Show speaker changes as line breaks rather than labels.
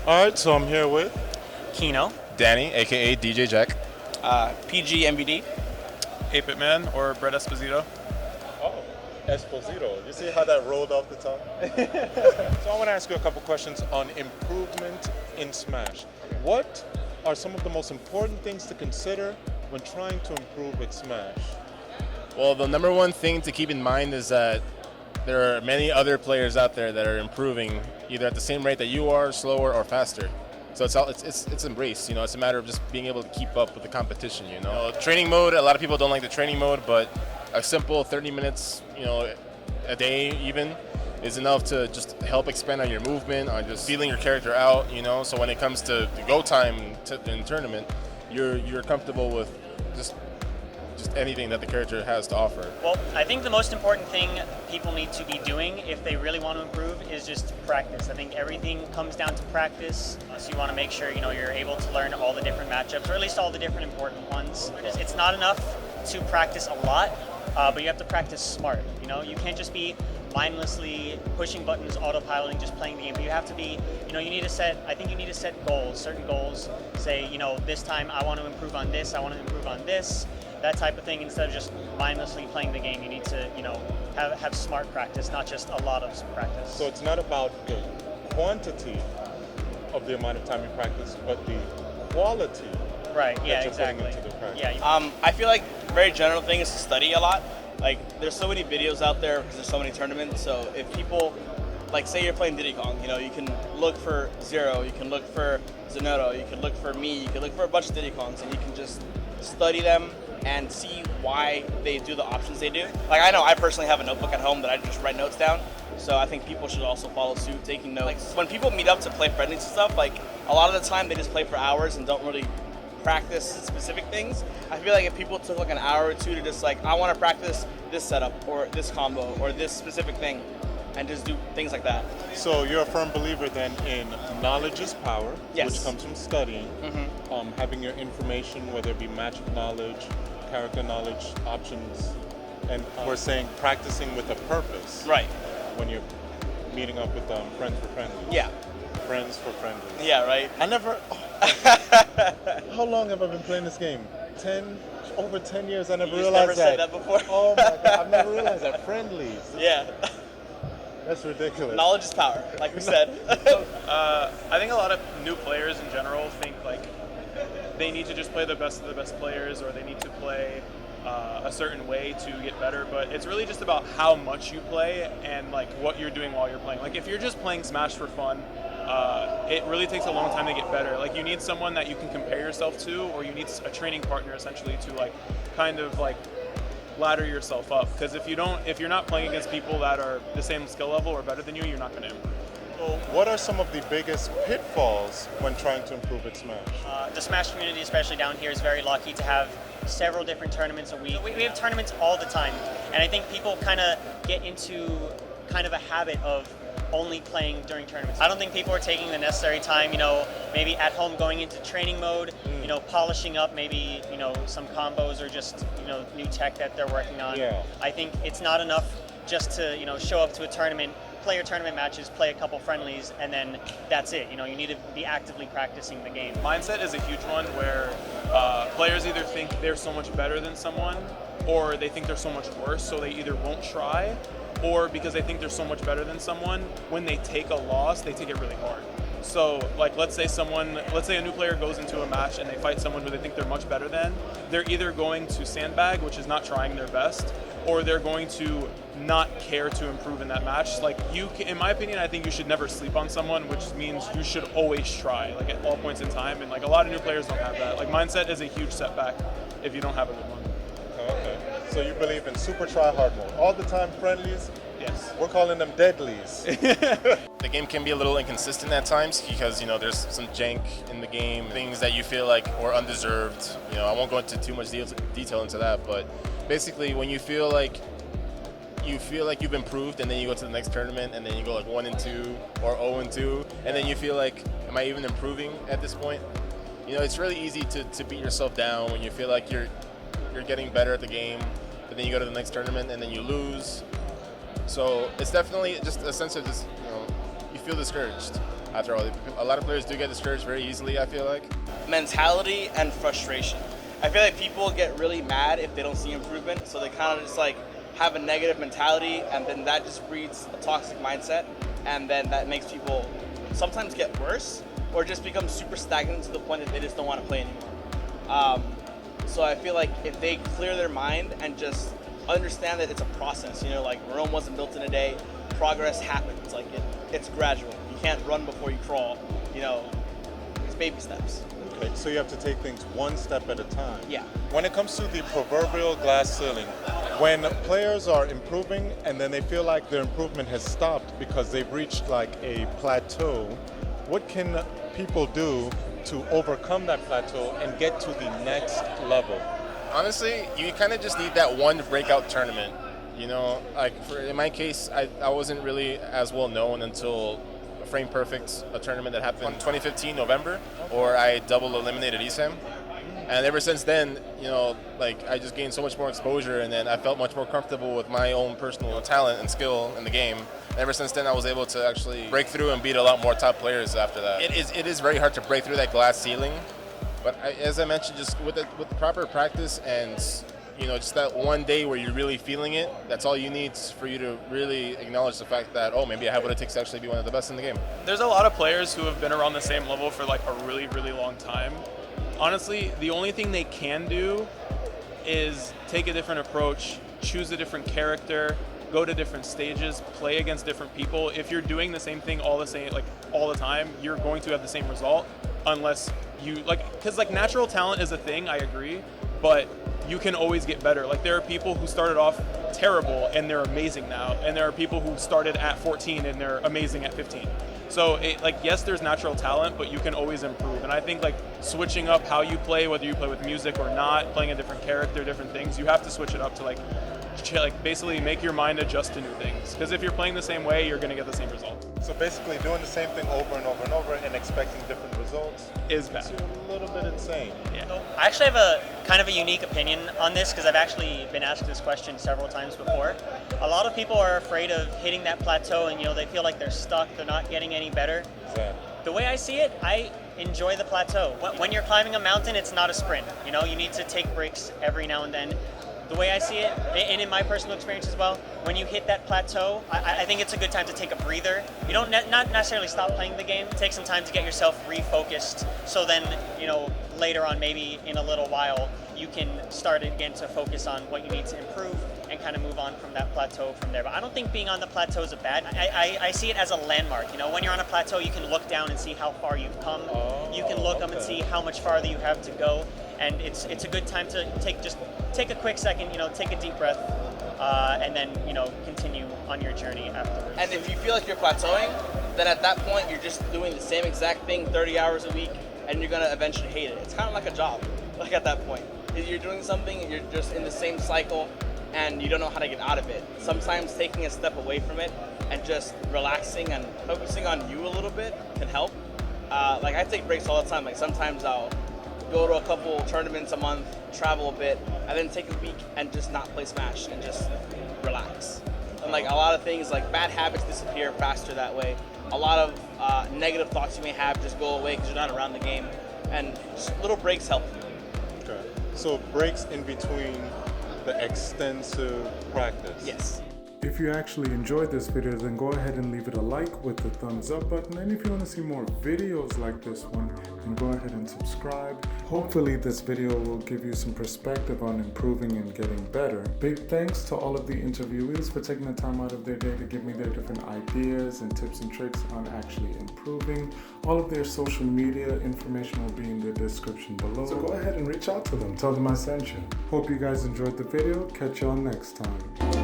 All right, so I'm here with.
Kino.
Danny, aka DJ Jack.
PG MVD.
8BitMan or Brett Esposito.
Oh, Esposito. You see how that rolled off the tongue? So I want to ask you a couple questions on improvement in Smash. What are some of the most important things to consider when trying to improve at Smash?
Well, the number one thing to keep in mind is that there are many other players out there that are improving either at the same rate that you are, slower, or faster. So it's embraced. It's a matter of just being able to keep up with the competition. Training mode. A lot of people don't like the training mode, but a simple 30 minutes, a day even, is enough to just help expand on your movement, on just feeling your character out. So when it comes to the go time in tournament, you're comfortable with just anything that the character has to offer.
Well, I think the most important thing people need to be doing if they really want to improve is just practice. I think everything comes down to practice. So you want to make sure you're able to learn all the different matchups, or at least all the different important ones. It's not enough to practice a lot, but you have to practice smart. You can't just be mindlessly pushing buttons, autopiloting, just playing the game. But you have to be, you need to set. I think you need to set goals, certain goals. Say, this time I want to improve on this. I want to improve on this. That type of thing, instead of just mindlessly playing the game. You need to, have smart practice, not just a lot of practice.
So it's not about the quantity of the amount of time you practice, but the quality.
Right. Yeah.
That you're putting
Exactly.
into the practice.
Yeah.
I feel like a very general thing is to study a lot. Like, there's so many videos out there because there's so many tournaments. So if people, like, say you're playing Diddy Kong, you can look for Zero, you can look for Zanotto, you can look for me, you can look for a bunch of Diddy Kongs, and you can just study them and see why they do the options they do. Like, I know I personally have a notebook at home that I just write notes down, so I think people should also follow suit, taking notes. Like, when people meet up to play friendlies and stuff, like, a lot of the time they just play for hours and don't really practice specific things. I feel like if people took like an hour or two to just like, I want to practice this setup or this combo or this specific thing, and just do things like that.
So you're a firm believer then in knowledge is power,
Yes.
which comes from studying, having your information, whether it be matchup knowledge, character knowledge, options, and we're saying practicing with a purpose.
Right.
When you're meeting up with friends for friendly.
Yeah.
Friends for friendly.
Yeah, right.
I never. How long have I been playing this game? Over 10 years. I never
You
realized
never said that before.
Oh my god! I've never realized that. Friendlies.
Yeah.
That's ridiculous.
Knowledge is power, like we said.
I think a lot of new players in general think like they need to just play the best of the best players, or they need to play a certain way to get better. But it's really just about how much you play and like what you're doing while you're playing. Like if you're just playing Smash for fun, it really takes a long time to get better. Like you need someone that you can compare yourself to, or you need a training partner essentially to like kind of like ladder yourself up. Because if you're not playing against people that are the same skill level or better than you, you're not going to improve.
So what are some of the biggest pitfalls when trying to improve at Smash?
The Smash community, especially down here, is very lucky to have several different tournaments a week. We have tournaments all the time, and I think people kind of get into kind of a habit of only playing during tournaments. I don't think people are taking the necessary time, maybe at home going into training mode, polishing up maybe, some combos or just, new tech that they're working on.
Yeah.
I think it's not enough just to, show up to a tournament, play your tournament matches, play a couple friendlies, and then that's it. You need to be actively practicing the game.
Mindset is a huge one where players either think they're so much better than someone, or they think they're so much worse, so they either won't try, or because they think they're so much better than someone, when they take a loss, they take it really hard. So, like, let's say a new player goes into a match and they fight someone who they think they're much better than, they're either going to sandbag, which is not trying their best, or they're going to not care to improve in that match. Like, in my opinion, I think you should never sleep on someone, which means you should always try, like, at all points in time. And, like, a lot of new players don't have that. Like, mindset is a huge setback if you don't have a good one.
Okay. So you believe in super try hard mode. All the time friendlies?
Yes.
We're calling them deadlies.
The game can be a little inconsistent at times because, there's some jank in the game, things that you feel like were undeserved. I won't go into too much detail into that, but basically when you feel like you've improved and then you go to the next tournament and then you go like 1-2 or 0-2 and then you feel like, am I even improving at this point? It's really easy to beat yourself down when you feel like you're getting better at the game, but then you go to the next tournament and then you lose. So it's definitely just a sense of just, you feel discouraged. after all. A lot of players do get discouraged very easily, I feel like.
Mentality and frustration. I feel like people get really mad if they don't see improvement, so they kind of just like have a negative mentality, and then that just breeds a toxic mindset, and then that makes people sometimes get worse or just become super stagnant to the point that they just don't want to play anymore. So I feel like if they clear their mind and just understand that it's a process, you know, like Rome wasn't built in a day, progress happens, like it's gradual. You can't run before you crawl, you know, it's baby steps.
Okay, so you have to take things one step at a time.
Yeah.
When it comes to the proverbial glass ceiling, when players are improving and then they feel like their improvement has stopped because they've reached like a plateau, what can people do to overcome that plateau and get to the next level?
Honestly, you kind of just need that one breakout tournament. You know, like in my case, I wasn't really as well known until Frame Perfect, a tournament that happened in 2015 November, or I double eliminated ESAM. And ever since then, you know, like I just gained so much more exposure, and then I felt much more comfortable with my own personal talent and skill in the game. And ever since then, I was able to actually break through and beat a lot more top players after that. It is very hard to break through that glass ceiling, but as I mentioned, just with the proper practice and, you know, just that one day where you're really feeling it, that's all you need for you to really acknowledge the fact that, oh, maybe I have what it takes to actually be one of the best in the game.
There's a lot of players who have been around the same level for like a really, really long time. Honestly, the only thing they can do is take a different approach, choose a different character, go to different stages, play against different people. If you're doing the same thing all the time, you're going to have the same result, unless you because natural talent is a thing, I agree, but you can always get better. Like there are people who started off terrible and they're amazing now, and there are people who started at 14 and they're amazing at 15. So yes, there's natural talent, but you can always improve. And I think switching up how you play, whether you play with music or not, playing a different character, different things, you have to switch it up to basically make your mind adjust to new things. Because if you're playing the same way, you're going to get the same result.
So basically doing the same thing over and over and over and expecting different results
Is bad.
is a little bit insane.
Yeah.
So I actually have a kind of a unique opinion on this because I've actually been asked this question several times before. A lot of people are afraid of hitting that plateau and, you know, they feel like they're stuck, they're not getting any better.
Exactly.
The way I see it, I enjoy the plateau. When you're climbing a mountain, it's not a sprint. You know, you need to take breaks every now and then. The way I see it, and in my personal experience as well, when you hit that plateau, I think it's a good time to take a breather. You don't not necessarily stop playing the game. Take some time to get yourself refocused. So then, you know, later on, maybe in a little while, you can start again to focus on what you need to improve and kind of move on from that plateau from there. But I don't think being on the plateau is a bad. I see it as a landmark. You know, when you're on a plateau, you can look down and see how far you've come. You can look up and see how much farther you have to go. And it's a good time to take a quick second, you know, take a deep breath, and then, you know, continue on your journey afterwards.
And if you feel like you're plateauing, then at that point you're just doing the same exact thing 30 hours a week, and you're gonna eventually hate it. It's kind of like a job. Like at that point, you're doing something and you're just in the same cycle, and you don't know how to get out of it. Sometimes taking a step away from it and just relaxing and focusing on you a little bit can help. I take breaks all the time. Like sometimes I'll go to a couple tournaments a month, travel a bit, and then take a week and just not play Smash and just relax. And a lot of things, bad habits disappear faster that way. A lot of negative thoughts you may have just go away because you're not around the game, and just little breaks help you.
Okay. So breaks in between the extensive practice.
Yes.
If you actually enjoyed this video, then go ahead and leave it a like with the thumbs up button. And if you want to see more videos like this one, then go ahead and subscribe. Hopefully this video will give you some perspective on improving and getting better. Big thanks to all of the interviewees for taking the time out of their day to give me their different ideas and tips and tricks on actually improving. All of their social media information will be in the description below. So go ahead and reach out to them. Tell them I sent you. Hope you guys enjoyed the video. Catch y'all next time.